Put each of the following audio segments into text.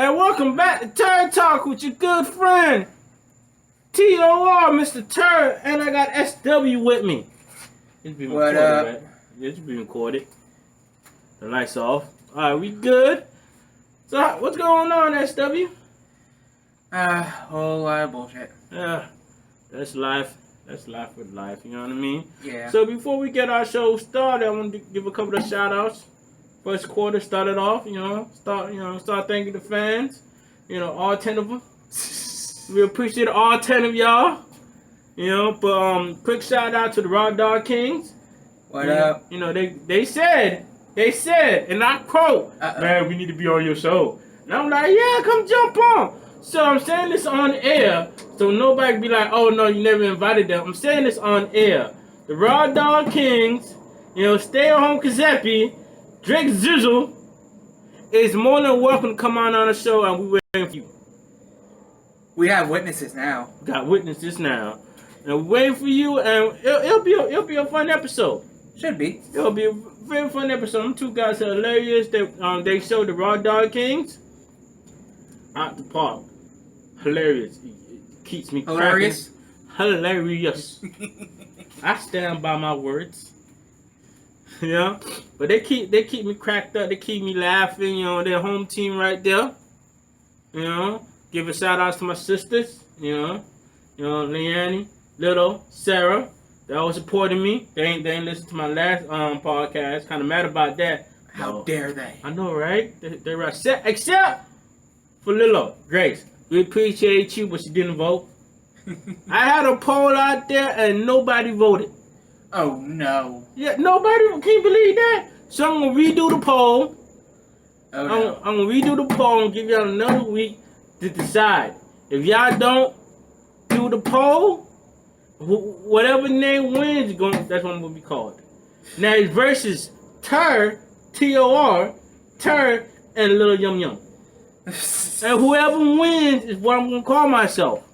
And welcome back to Turd Talk with your good friend TOR, Mr. Turd, and I got SW with me. It's being What recorded, up? right? It's being recorded. The lights off. Alright, we good? So what's going on, SW? Whole lot of bullshit. Yeah, that's life. That's life with life, you know what I mean? Yeah. So before we get our show started, I want to give a couple of shout outs. First quarter started off, start thanking the fans. All 10 of them. We appreciate all 10 of y'all. But quick shout out to the Raw Dog Kings. What up? They said, and I quote, man, we need to be on your show. And I'm like, yeah, come jump on. So I'm saying this on air, so nobody be like, oh no, you never invited them. I'm saying this on air. The Raw Dog Kings, Stay at Home Kazepi, Drake Zizzle is more than welcome to come on the show, and we waiting for you. We have witnesses now. Got witnesses now, and we're waiting for you, and it'll be a fun episode. Should be. It'll be a very fun episode. Them two guys are hilarious. They showed the Raw Dog Kings out the park. Hilarious. It keeps me Hilarious. cracking. Hilarious. I stand by my words. But they keep me cracked up. They keep me laughing. Their home team right there. Give a shout outs to my sisters. Leanne, Little, Sarah. They always supporting me. They ain't listened to my last podcast. Kind of mad about that. How dare they? I know, right? They're right. Except for Lilo, Grace. We appreciate you, but she didn't vote. I had a poll out there and nobody voted. Oh no. Yeah, nobody. Can you believe that? So I'm gonna redo the poll. Oh no. I'm gonna redo the poll and give y'all another week to decide. If y'all don't do the poll, whatever name wins, that's what I'm gonna be called. Now it's versus Tur, T-O-R, Tur, and Little Yum Yum. And whoever wins is what I'm gonna call myself.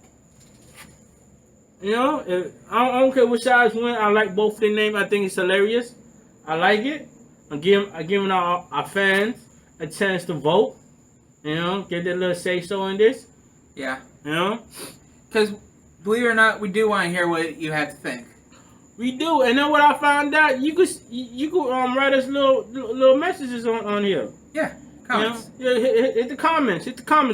I don't care which size win. I like both of their names. I think it's hilarious. I like it. I'm giving our fans a chance to vote. Get their little say so in this. Yeah. Because believe it or not, we do want to hear what you have to think. We do, and then what I found out, you could write us little messages on here. Yeah. Comments. Hit the comments.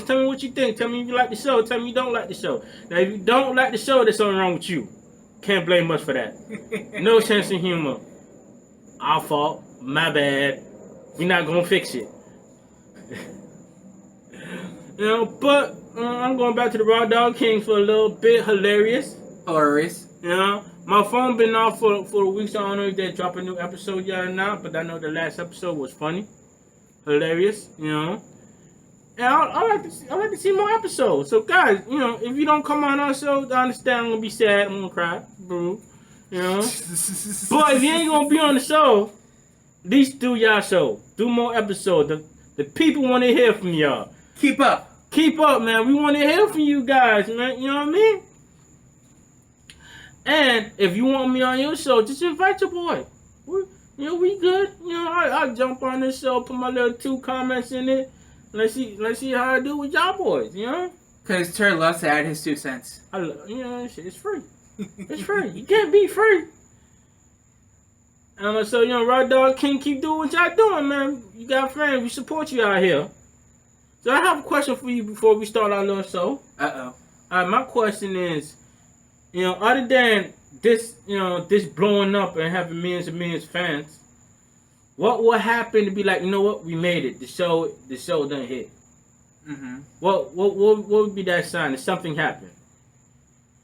Tell me what you think. Tell me if you like the show. Tell me you don't like the show. Now, if you don't like the show, there's something wrong with you. Can't blame us for that. No sense of humor. Our fault. My bad. We're not gonna fix it. But I'm going back to the Raw Dog Kings for a little bit. Hilarious. Hilarious. My phone been off for a week, so I don't know if they drop a new episode yet or not. But I know the last episode was funny. Hilarious, and I like to see more episodes. So guys, if you don't come on our show, I understand. I'm gonna be sad. I'm gonna cry, boo. But if you ain't gonna be on the show, at least do y'all show. Do more episodes. The people want to hear from y'all. Keep up, man. We want to hear from you guys, man. You know what I mean? And if you want me on your show, just invite your boy. We good. I'll jump on this show, put my little 2 comments in it. Let's see how I do with y'all boys, Because Tur loves to add his 2 cents. Shit, it's free. It's free. You can't be free. So, Raw Dog King, keep doing what y'all doing, man. You got friends. We support you out here. So I have a question for you before we start our little show. Uh-oh. Alright, my question is, other than this, this blowing up and having millions and millions of fans, what would happen to be like, what, we made it. The show done hit. Mm-hmm. What would be that sign that something happened?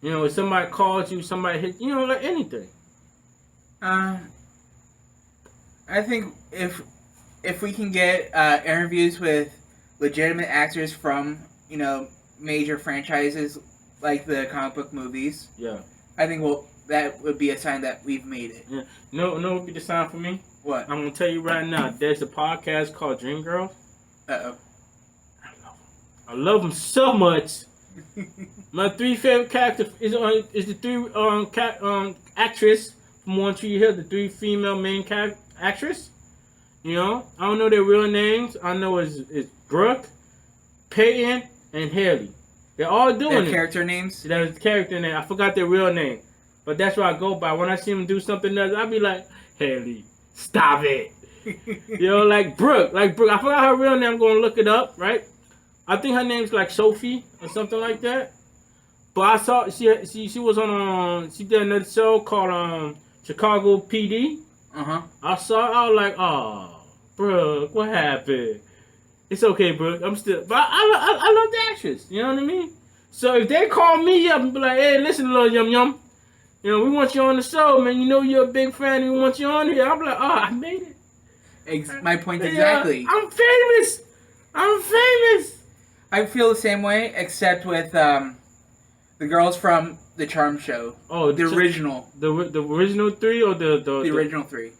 If somebody calls you, somebody hit, like anything. I think if we can get interviews with legitimate actors from, major franchises like the comic book movies. Yeah. I think that would be a sign that we've made it. Yeah. No, what would be the sign for me? What? I'm gonna tell you right now. There's a podcast called Dream Girls. Uh-oh. I love them so much. My 3 favorite characters is the 3 actress from One Tree Hill, the 3 female main actress. I don't know their real names. I know it's Brooke, Peyton and Haley. They're all doing Their it. character names. There's a character name. I forgot their real name. But that's what I go by. When I see them do something else, I'll be like, Haley, stop it. You know, like Brooke. I forgot her real name. I'm going to look it up, right? I think her name's like Sophie or something like that. But I saw, she was on, she did another show called Chicago PD. Uh-huh. I saw it. I was like, oh, Brooke, what happened? It's okay, Brooke. I'm still, but I love the actress. You know what I mean? So if they call me up and be like, hey, listen, little yum yum, you know, we want you on the show, man. You know you're a big fan and we want you on here. I'm like, oh, I made it. My point Yeah, exactly. I'm famous. I'm famous. I feel the same way, except with the girls from the Charm Show. Oh, The original. The original three or The original three.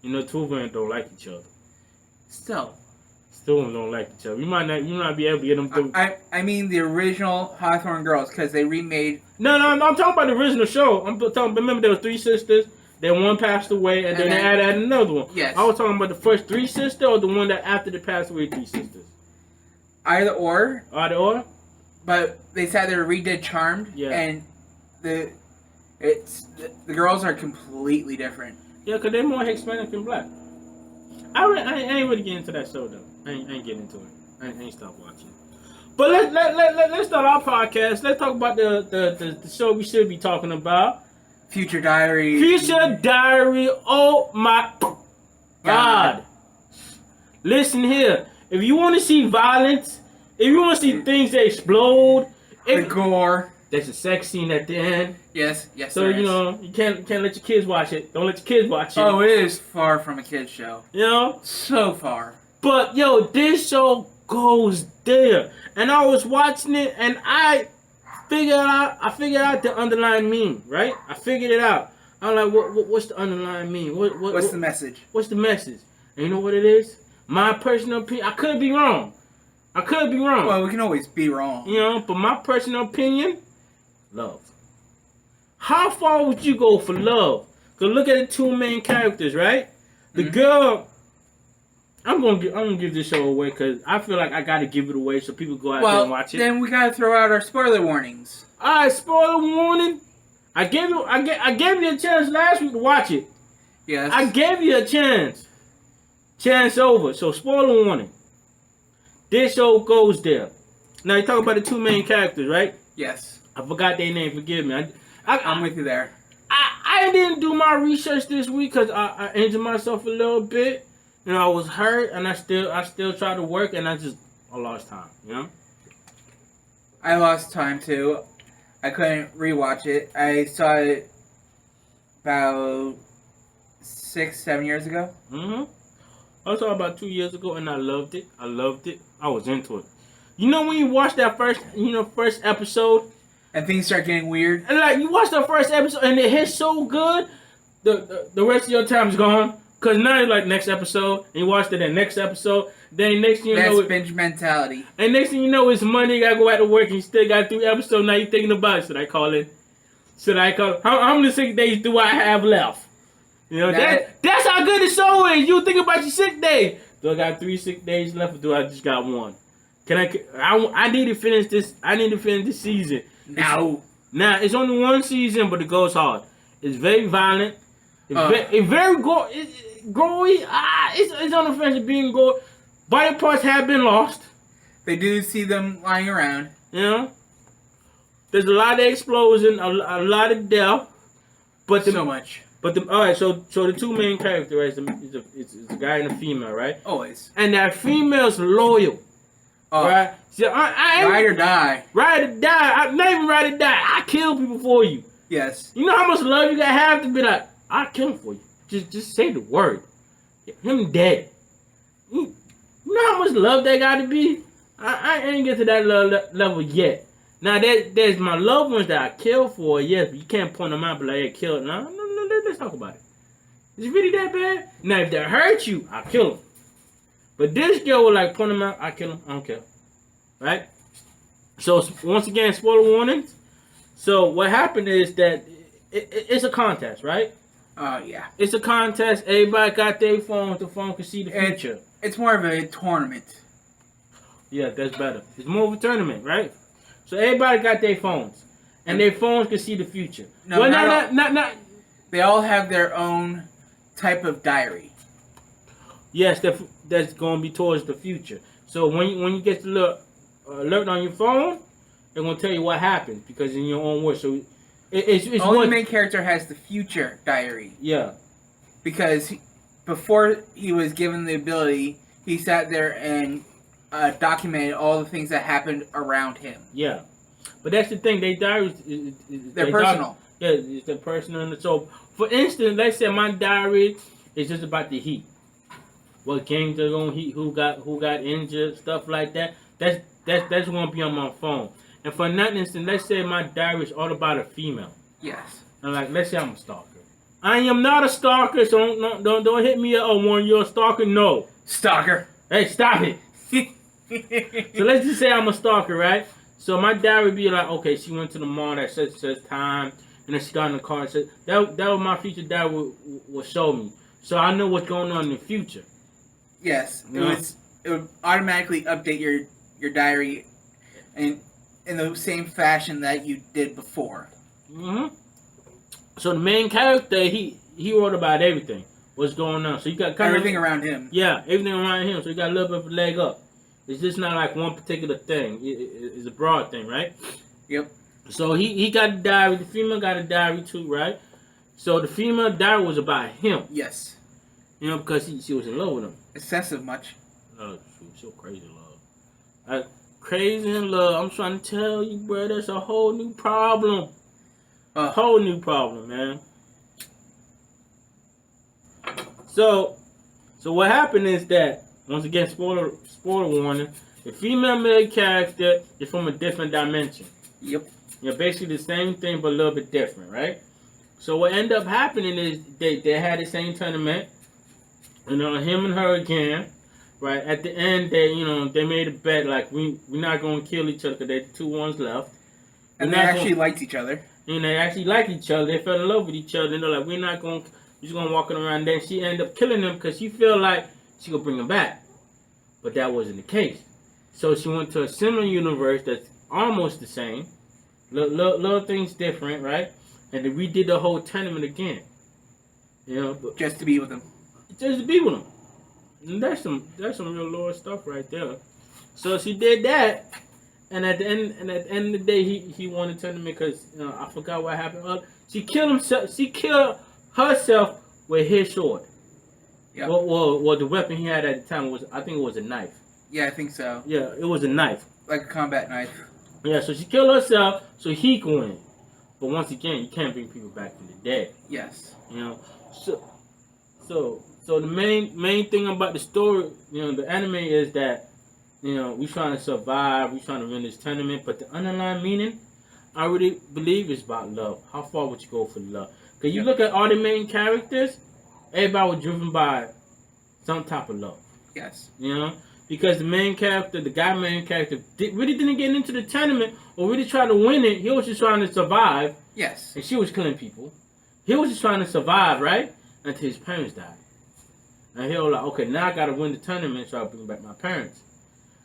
You know, two of them don't like each other. Still. Two of them don't like each other. You might not be able to get them through. I mean the original Hawthorne girls, because they remade... No, I'm talking about the original show. I'm talking. Remember, there were three sisters. Then one passed away, and then they added another one. Yes. I was talking about the first three sisters, or the one that after they passed away, three sisters. Either or. Either or. But they said they redid Charmed, Yeah. and the girls are completely different. Yeah, because they're more Hispanic than black. I ain't really getting into that show though. I ain't getting into it. I ain't stopped watching. But let's start our podcast. Let's talk about the show we should be talking about. Future Diary. Future Diary. Oh my God. Listen here. If you want to see violence, if you want to see things that explode, The gore. there's a sex scene at the end. Yes, So there is. you know you can't let your kids watch it. Don't let your kids watch it. Oh, it is far from a kid's show. You know. So far. But yo, this show goes there, and I was watching it, and I figured out the underlying meaning, right? I figured it out. I'm like, what's the underlying meaning? What's the message? What's the message? And you know what it is? My personal opinion. I could be wrong. Well, we can always be wrong. You know, but my personal opinion, love. How far would you go for love? Cause look at the two main characters, right? The girl. I'm gonna give this show away because I feel like I gotta give it away so people go out there and watch it. Then we gotta throw out our spoiler warnings. Alright, spoiler warning. I gave you a chance last week to watch it. Yes. I gave you a chance. Chance over. So spoiler warning. This show goes there. Now you talk about the two main characters, right? Yes. I forgot their name. Forgive me. I'm with you there. I didn't do my research this week because I injured myself a little bit. You know, I was hurt, and I still tried to work, and I lost time. You know. I lost time too. I couldn't rewatch it. I saw it about 6-7 years ago. I saw it about 2 years ago, and I loved it. I was into it. You know when you watch that first episode, And things start getting weird. and like you watch the first episode, and it hits so good, the rest of your time's gone. Cause now you're like next episode, and you watch the next episode. Then next thing you That's know, binge mentality. and next thing you know, it's Monday. You gotta go back to work, and you still got 3 episodes. Now you're thinking about it. Should I call it? How many sick days do I have left? You know that's how good the show is. You think about your sick days. Do I got 3 sick days left, or do I just got 1? I need to finish this. I need to finish this season. No. Now it's only 1 season, but it goes hard. It's very violent. It's very gory. It's on the fence of being gory. Body parts have been lost. They do see them lying around. You know, there's a lot of explosion, a lot of death, but So much. all right. So the two main characters, right? It's a guy and a female, right? Always. And that female's loyal, Oh, right? So I ride or die. ride or die. I'm not even ride or die. I kill people for you. Yes. You know how much love you gotta have to be like, I kill him for you. Just say the word. Him dead. You know how much love that gotta be? I ain't get to that level yet. Now there's my loved ones that I kill for, yes, but you can't point them out and be like, hey, kill it. No, let's talk about it. Is it really that bad? Now if they hurt you, I kill them. But this girl will like point them out, I kill them, I don't care. Right? So once again, spoiler warnings. So what happened is that it's a contest, right? Yeah. It's a contest. Everybody got their phone. The phone can see the future. It's more of a tournament. Yeah, that's better. It's more of a tournament, right? So everybody got their phones, and their phones can see the future. No, well, not. They all have their own type of diary. Yes, that's going to be towards the future. So when you get the little alert on your phone, they're going to tell you what happens because in your own words. So it's only the main character has the future diary. Yeah. Because before he was given the ability, he sat there and documented all the things that happened around him. Yeah. But that's the thing. They diaries, they're personal. It's their personal. So, for instance, let's say my diary is just about the Heat. What games are going to Heat? Who got injured? Stuff like that. That's going to be on my phone. And for another instance, let's say my diary is all about a female. Yes. And like, let's say I'm a stalker. I am not a stalker, so don't hit me up. Oh, when you're a stalker, no. Stalker. Hey, stop it. So let's just say I'm a stalker, right? So my diary would be like, okay, she went to the mall at such time, and then she got in the car and said, that was my future diary will show me. So I know what's going on in the future. Yes. It would automatically update your diary in the same fashion that you did before. Mm-hmm. So the main character, he wrote about everything. What's going on. So you got everything around him. Yeah, everything around him. So you got a little bit of a leg up. It's just not like one particular thing. It's a broad thing, right? Yep. So he got a diary. The female got a diary too, right? So the female diary was about him. Yes. You know, because she was in love with him. Excessive much. Oh, she was so crazy in love. Crazy in love. I'm trying to tell you, bro. That's a whole new problem. A whole new problem, man. So what happened is that, once again, spoiler warning, the female main character is from a different dimension. Yep. You know, basically the same thing, but a little bit different, right? So what ended up happening is they had the same tournament, you know, him and her again, right? At the end, they made a bet, like, we're not going to kill each other because they're the two ones left. And they actually liked each other. And they actually liked each other. They fell in love with each other. And they're like, we're just going to walk around. Then she ended up killing him because she felt like she could bring him back. But that wasn't the case. So she went to a similar universe that's almost the same. Little things different, right? And then we did the whole tournament again. You know, just to be with him. Just to be with him. And that's some real Lord stuff right there. So she did that. And at the end of the day, he won the tournament because I forgot what happened. She killed himself. She killed herself with his sword. Yeah. Well, the weapon he had at the time I think it was a knife. Yeah, I think so. Yeah, it was a knife. Like a combat knife. Yeah, so she killed herself so he could win. But once again, you can't bring people back from the dead. Yes. You know, so the main thing about the story, the anime is that. We trying to survive. We trying to win this tournament. But the underlying meaning, I really believe, is about love. How far would you go for love? Because you look at all the main characters, everybody was driven by some type of love. Yes. Because the main character, really didn't get into the tournament or really try to win it. He was just trying to survive. Yes. And she was killing people. He was just trying to survive, right? Until his parents died. And he was like, okay, now I got to win the tournament so I bring back my parents.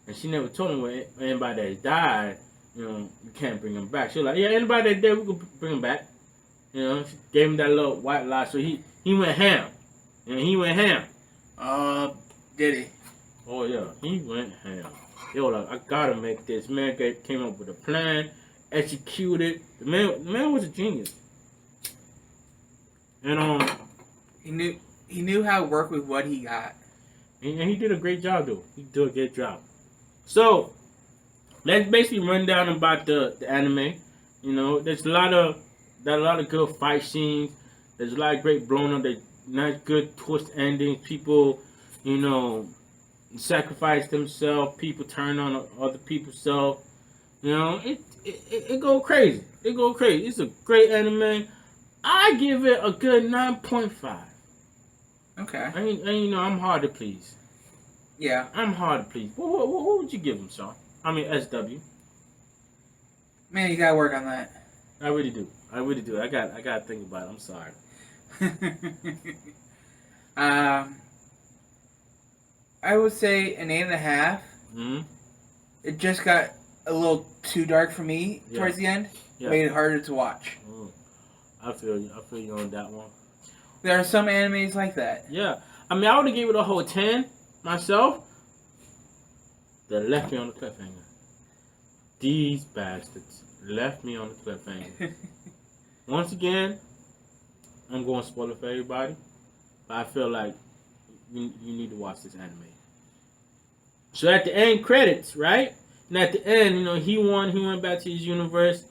And she never told him when anybody that died, you can't bring him back. She was like, yeah, anybody that dead, we can bring him back. She gave him that little white lie. So he went ham. He went ham. Did he? Oh, yeah. He went ham. They were like, I gotta make this. Man came up with a plan, executed. The man was a genius. And he knew how to work with what he got. And he did a great job, though. He did a great job. So, let's basically run down about the anime. There's a lot of good fight scenes. There's a lot of great blown up. There's nice good twist endings. People, sacrifice themselves. People turn on other people's self. It go crazy. It go crazy. It's a great anime. I give it a good 9.5. Okay. I'm hard to please. Yeah. I'm hard to please. What would you give him, Sean? I mean, SW. Man, you gotta work on that. I really do. I gotta think about it. I'm sorry. I would say an 8.5. Mm-hmm. It just got a little too dark for me towards the end. Yeah. Made it harder to watch. I feel you. I feel you on that one. There are some animes like that. Yeah. I mean, I would have gave it a whole 10 myself. They left me on the cliffhanger. These bastards left me on the cliffhanger. Once again, I'm going to spoil it for everybody. But I feel like you need to watch this anime. So at the end credits, right? And at the end, he won. He went back to his universe.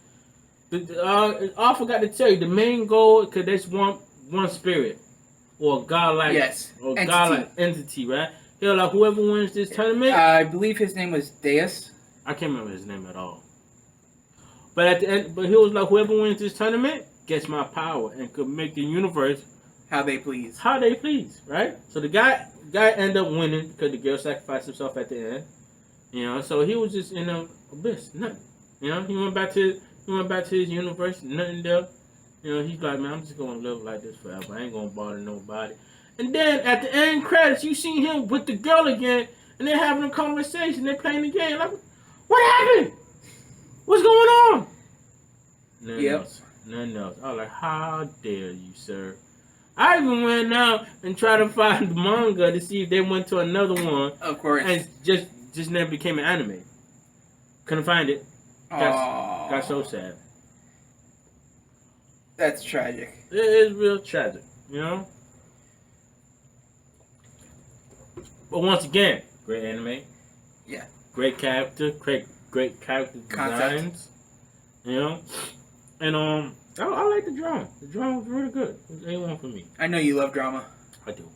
I forgot to tell you, the main goal, because there's one spirit. Or godlike. Yes. Or entity. godlike entity, right? He'll like, whoever wins this tournament. I believe his name was Deus. I can't remember his name at all. But at the end, he was like, whoever wins this tournament gets my power and could make the universe how they please. How they please, right? So the guy ended up winning because the girl sacrificed himself at the end. So he was just in a abyss, nothing. He went back to his universe, nothing there. He's like, man, I'm just gonna live like this forever. I ain't gonna bother nobody. And then at the end credits, you see him with the girl again, and they're having a conversation. They're playing the game. Like, what happened? What's going on? Nothing else. Nothing else. I was like, how dare you, sir? I even went out and tried to find the manga to see if they went to another one. Of course. And just never became an anime. Couldn't find it. Got so sad. That's tragic. It is real tragic, But once again, great anime. Yeah. Great character. Great character designs. And I like the drama. The drama was really good. It was A1 for me. I know you love drama. I do.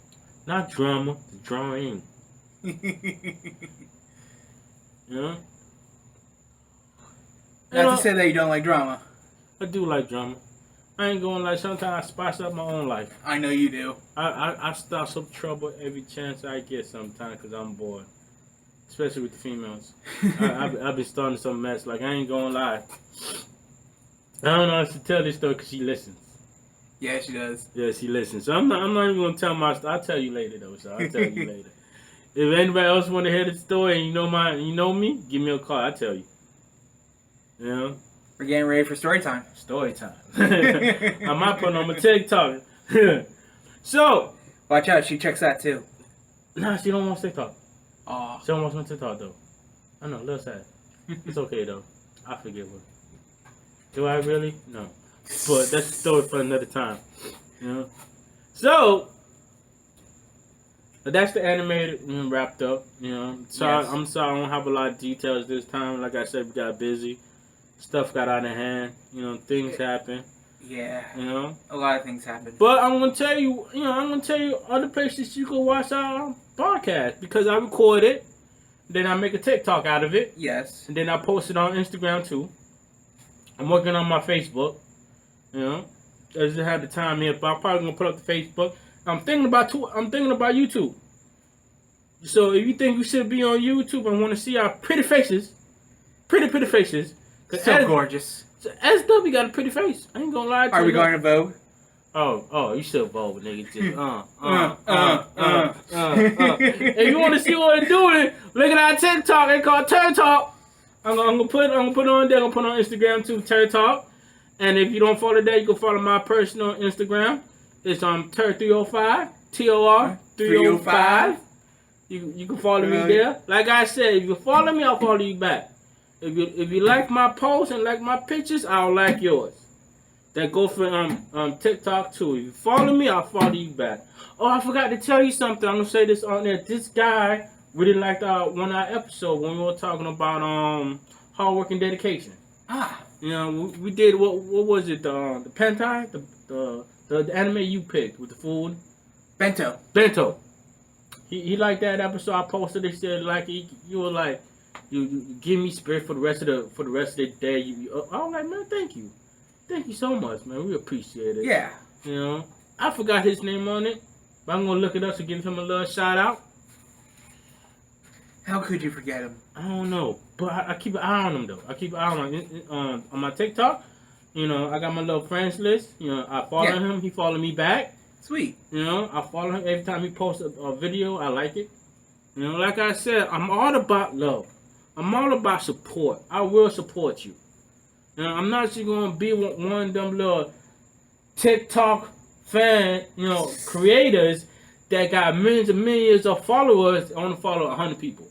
Not drama, the drawing. Not to say that you don't like drama. I do like drama. I ain't going like sometimes I spice up my own life. I know you do. I start some trouble every chance I get sometimes because I'm bored. Especially with the females. I've been starting some mess. Like, I ain't gonna lie. I don't know if to tell this story because she listens. Yeah, she does. Yeah, she listens. So I'm not even gonna tell my story. I'll tell you later though. So I'll tell you later. If anybody else want to hear the story and you know me, give me a call. I'll tell you. We're getting ready for story time. Story time. I might put on my TikTok. So. Watch out, she checks that too. Nah, she don't want TikTok. Aw. She don't want TikTok though. I know, a little sad. It's okay though. I forgive her. Do I really? No. But that's a story for another time. So that's the animated wrapped up. Sorry, yes. I'm sorry I don't have a lot of details this time. Like I said, we got busy. Stuff got out of hand. Things happen. Yeah. A lot of things happen. But I'm gonna tell you, other places you can watch our podcast because I record it, then I make a TikTok out of it. Yes. And then I post it on Instagram too. I'm working on my Facebook. I just have the time here, but I'm probably gonna put up the Facebook. I'm thinking about YouTube. So if you think we should be on YouTube and want to see our pretty faces, pretty faces, so gorgeous. So SW got a pretty face. I ain't gonna lie to you. Are we going to Vogue? Oh, you should Vogue, nigga. Just, If you want to see what we're doing, look at our TikTok. They call Turn Talk. I'm gonna put it on there. I'm gonna put it on Instagram too, Turn Talk. And if you don't follow that, you can follow my personal Instagram. It's Tur305, TOR305. You can follow me there. Like I said, if you follow me, I'll follow you back. If you like my posts and like my pictures, I'll like yours. That go for TikTok too. If you follow me, I'll follow you back. Oh, I forgot to tell you something. I'm gonna say this on there. This guy really liked one of our episodes when we were talking about hard work and dedication. We did what was it? The Pentai, the anime you picked with the food. Bento. He liked that episode. I posted it. Said like you were like. You give me spirit for the rest of the day. I was like, man, thank you so much, man. We appreciate it. Yeah. I forgot his name on it, but I'm gonna look it up to give him a little shout out. How could you forget him? I don't know, but I keep an eye on him though. I keep an eye on my TikTok. I got my little friends list. I follow him. He follow me back. Sweet. I follow him every time he posts a video. I like it. Like I said, I'm all about love. I'm all about support. I will support you. You know, I'm not just gonna be one of them little TikTok fan, creators that got millions and millions of followers. I want to follow 100 people.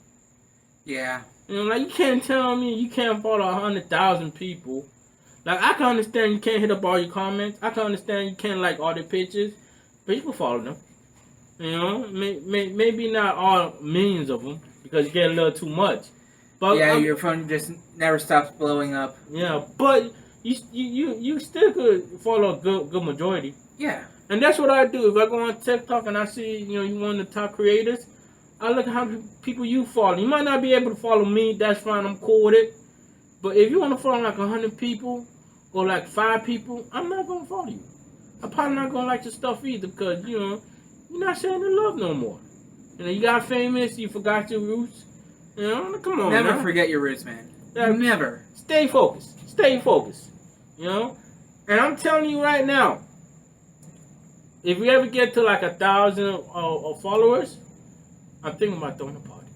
Yeah. Like, you can't tell me you can't follow 100,000 people. Like, I can understand you can't hit up all your comments. I can understand you can't like all their pictures, but you can follow them. Maybe not all millions of them because you get a little too much. But yeah, your phone just never stops blowing up. Yeah, but you still could follow a good majority. Yeah. And that's what I do. If I go on TikTok and I see, you one of the top creators, I look at how many people you follow. You might not be able to follow me. That's fine. I'm cool with it. But if you want to follow like 100 people or like 5 people, I'm not going to follow you. I'm probably not going to like your stuff either because, you're not sharing the love no more. You got famous. You forgot your roots. Come on, Never man. forget your roots, man. Never. Stay focused. Stay focused. And I'm telling you right now, if we ever get to like 1,000 followers, I'm thinking about throwing a party.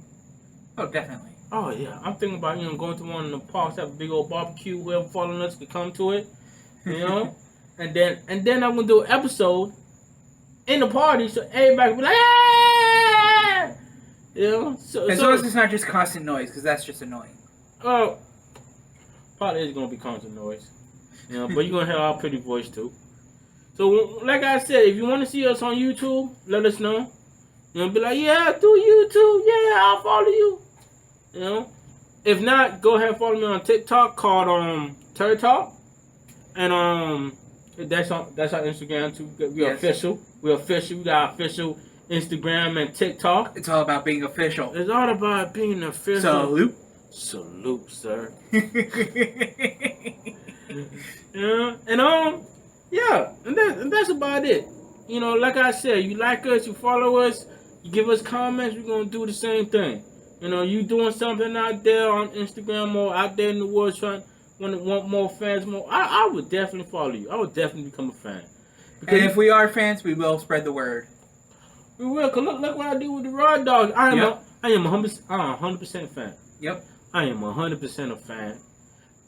Oh, definitely. Oh yeah, I'm thinking about going to one of the parks, have a big old barbecue. Whoever following us can come to it, and then I'm gonna do an episode in the party so everybody can be like, ah! So as long as it's not just constant noise, because that's just annoying. Oh, probably is gonna be constant noise, but you're gonna hear our pretty voice too. So, like I said, if you want to see us on YouTube, let us know. Be like, yeah, do YouTube, yeah, I'll follow you. If not, go ahead and follow me on TikTok called Turd Talk, and that's our Instagram too. We're official. We're official. We got official Instagram and TikTok. It's all about being official. It's all about being official. Salute, sir. And that's about it. Like I said, you like us, you follow us, you give us comments, we're gonna do the same thing. You doing something out there on Instagram or out there in the world want more fans, more. I would definitely follow you. I would definitely become a fan. Because if we are fans, we will spread the word. We will. Cause look what I do with the Raw Dogs. I am 100% fan. Yep. I am 100% a fan.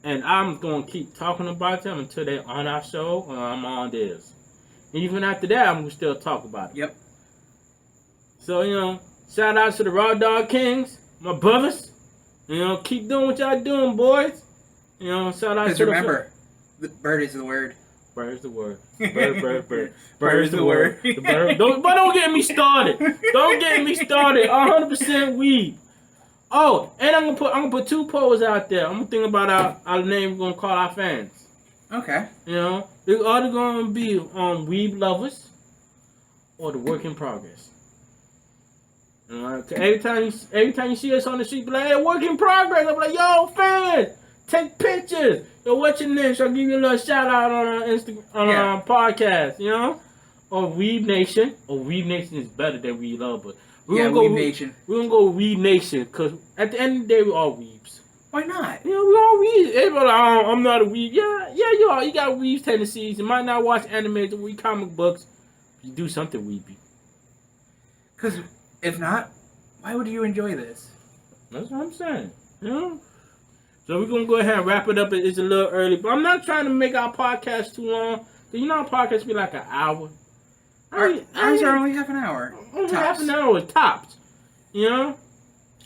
And I'm going to keep talking about them until they're on our show or I'm on theirs. And even after that, I'm going to still talk about it. Yep. So, shout out to the Raw Dog Kings, my brothers. Keep doing what y'all doing, boys. Shout out to remember, the bird is the word. Bird is the word. Bird. Bird is the word. The bird. Don't get me started. Don't get me started. 100% weed. Oh, and I'm gonna put 2 polls out there. I'm gonna think about our name we're gonna call our fans. Okay. They're either gonna be Weeb Lovers or the Work in Progress. Every time you see us on the street, be like, hey, Work in Progress. I'm like, yo, fans, take pictures. Yo, what's your name? So I'll give you a little shout out on our Instagram, on our podcast, Or Weeb Nation. Or Weeb Nation is better than Weeb Lovers. We're gonna go Nation. We're gonna go Weeb Nation because at the end of the day, we're all weebs. Why not? We all weebs. Everybody like, oh, I'm not a weeb. Yeah, you are. You got weebs tendencies. You might not watch anime or read comic books. You do something weeby. Because if not, why would you enjoy this? That's what I'm saying. So we're gonna go ahead and wrap it up. It's a little early, but I'm not trying to make our podcast too long. Our podcast be like an hour. Ours are only half an hour. Only half an hour tops. I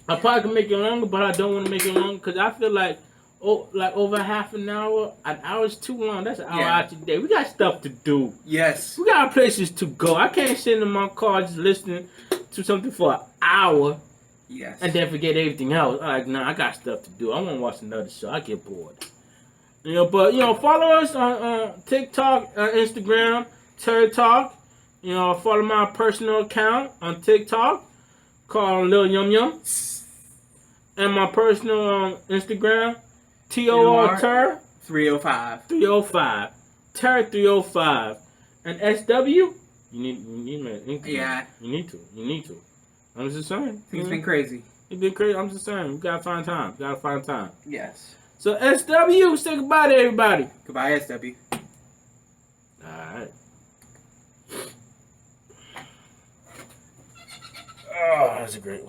probably can make it longer, but I don't want to make it longer because I feel like over half an hour is too long. That's an hour out your day. We got stuff to do. Yes. We got places to go. I can't sit in my car just listening to something for an hour. Yes. And then forget everything else. Like, nah, I got stuff to do. I want to watch another show. I get bored. But follow us on TikTok, Instagram, Turd Talk. Follow my personal account on TikTok called Lil Yum Yum. And my personal Instagram, TOR 305. 305. Ter 305. And SW, you need Yeah. You need to. I'm just saying. It's been crazy. It's been crazy. I'm just saying. We gotta find time. Yes. So SW, say goodbye to everybody. Goodbye, SW. Alright. Oh, that's a great one.